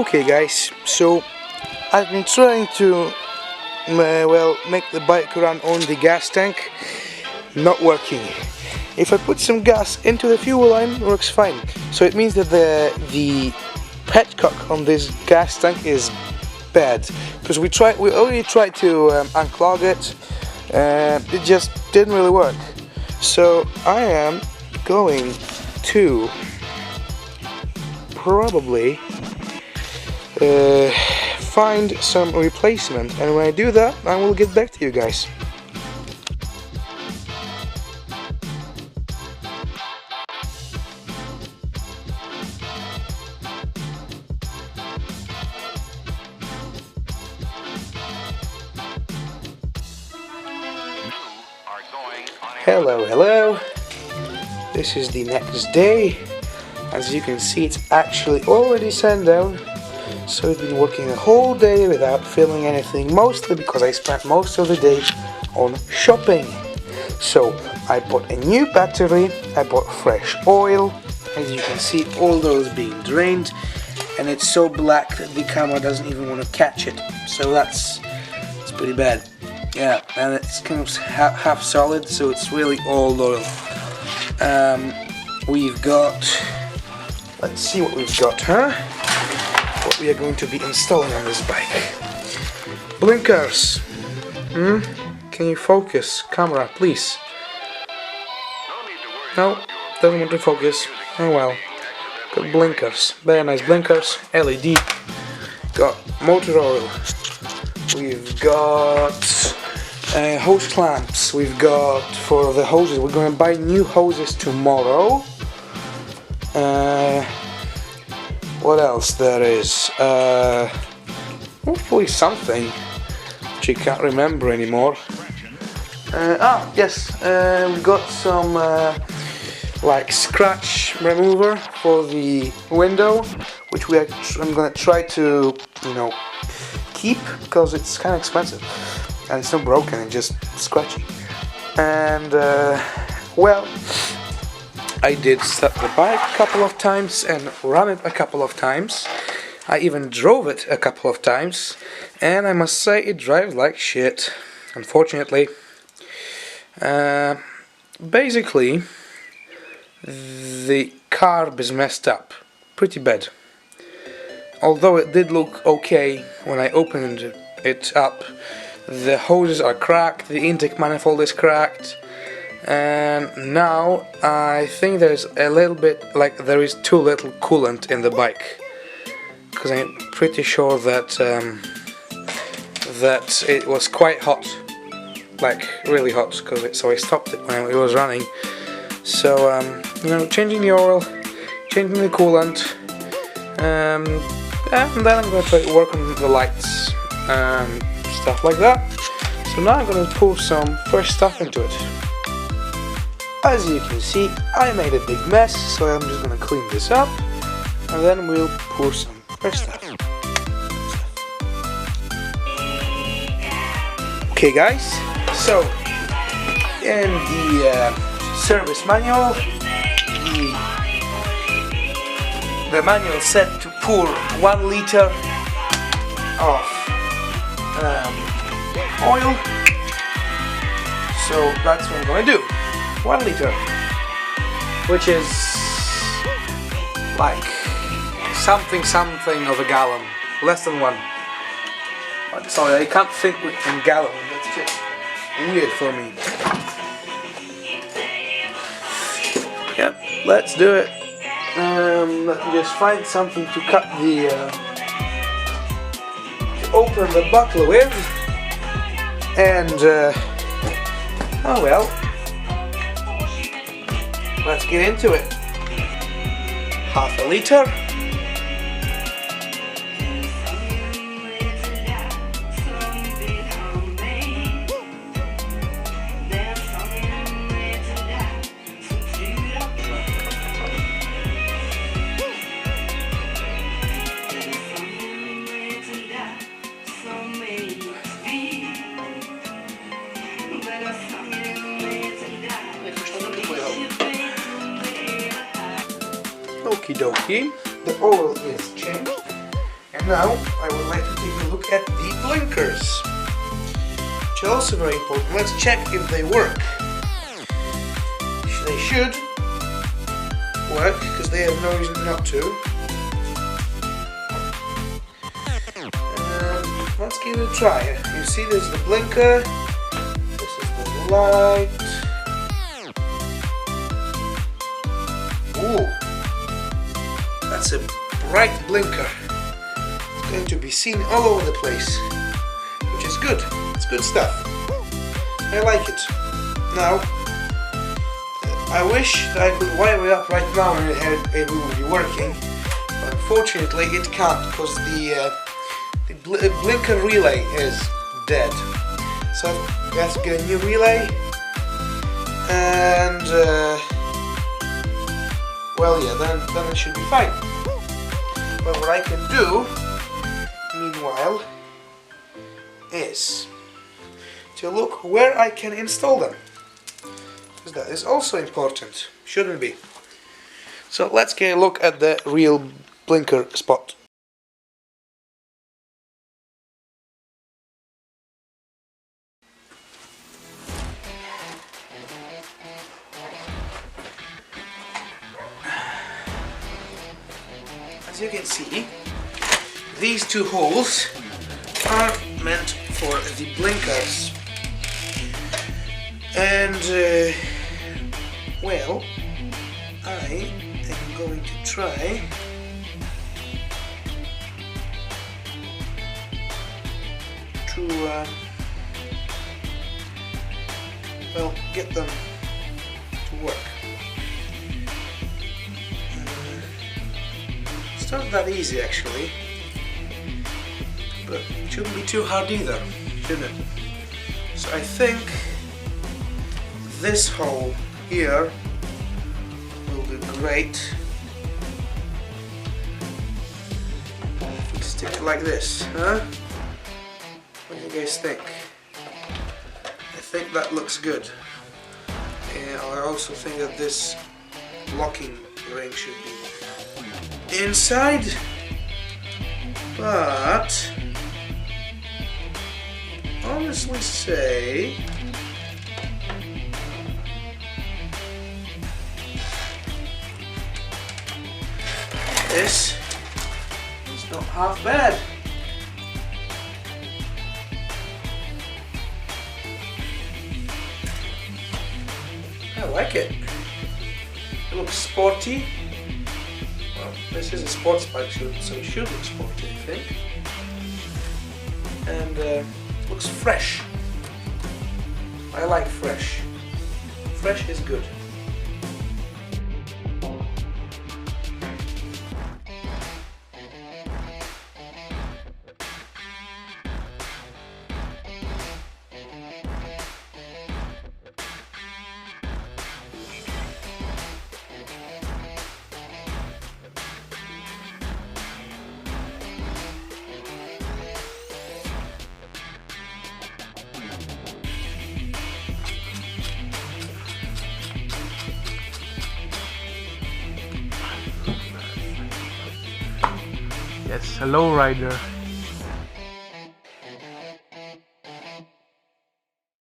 Okay guys, so I've been trying to make the bike run on the gas tank. Not working. If I put some gas into the fuel line, it works fine. So it means that the petcock on this gas tank is bad, because we already tried to unclog it, it just didn't really work. So I am going to probably find some replacement, and when I do that I will get back to you guys. Hello. This is the next day. As you can see, it's actually already sundown. So we've been working a whole day without filming anything, mostly because I spent most of the day on shopping. So I bought a new battery, I bought fresh oil. As you can see, all those being drained, and it's so black that the camera doesn't even want to catch it. So that's pretty bad. Yeah, and it's kind of half solid, so it's really all oil. We've got, let's see what we've got, what we are going to be installing on this bike. Blinkers. Can you focus, camera, please? No, doesn't want to focus. Oh well. Got blinkers, very nice blinkers, LED. Got motor oil. We've got hose clamps. We've got for the hoses. We're going to buy new hoses tomorrow. What else there is? Hopefully something which I can't remember anymore. Yes, we've got some like scratch remover for the window, which I'm gonna try to, keep, because it's kind of expensive and it's not broken, it's just scratchy. And well, I did start the bike a couple of times and run it a couple of times. I even drove it a couple of times, and I must say it drives like shit, unfortunately. Basically, the carb is messed up pretty bad. Although it did look okay when I opened it up, the hoses are cracked, the intake manifold is cracked, and now I think there's a little bit, like there is too little coolant in the bike, because I'm pretty sure that that it was quite hot, like really hot, so I stopped it when it was running. So changing the oil, changing the coolant, and then I'm going to try to work on the lights and stuff like that. So now I'm going to pour some fresh stuff into it. As you can see, I made a big mess, so I'm just going to clean this up, and then we'll pour some fresh stuff. Okay guys, so in the service manual, the manual said to pour 1 liter of oil, so that's what I'm going to do. 1 liter, which is like something of a gallon, less than 1. Sorry, I can't think in gallon, that's just weird for me. Yep, let's do it. Let me just find something to cut the to open the buckle with, and oh well, let's get into it. 1/2 liter. Okie dokie, the oil is changed, and Now I would like to take a look at the blinkers, which are also very important. Let's check if they work. They should work because they have no reason not to. Let's give it a try. You see, there's the blinker. This is the light. Ooh, that's a bright blinker. It's going to be seen all over the place, which is good. It's good stuff. I like it. Now, I wish that I could wire it up right now and it would be working, but unfortunately it can't because the blinker relay is dead. So I have to get a new relay, and well, yeah, then it should be fine. But what I can do meanwhile is to look where I can install them, because that is also important, shouldn't be? So let's get a look at the real blinker spot. As you can see, these two holes are meant for the blinkers, and well, I am going to try to well, get them to work. It's not that easy actually, but it shouldn't be too hard either, shouldn't it? So I think this hole here will do great. If we stick it like this, huh? What do you guys think? I think that looks good. And I also think that this locking ring should be inside, but honestly say this is not half bad. I like it. It looks sporty. Well, this is a sports bike, so it should look sporty, I think. And it looks fresh. I like fresh. Fresh is good. Yes, hello rider.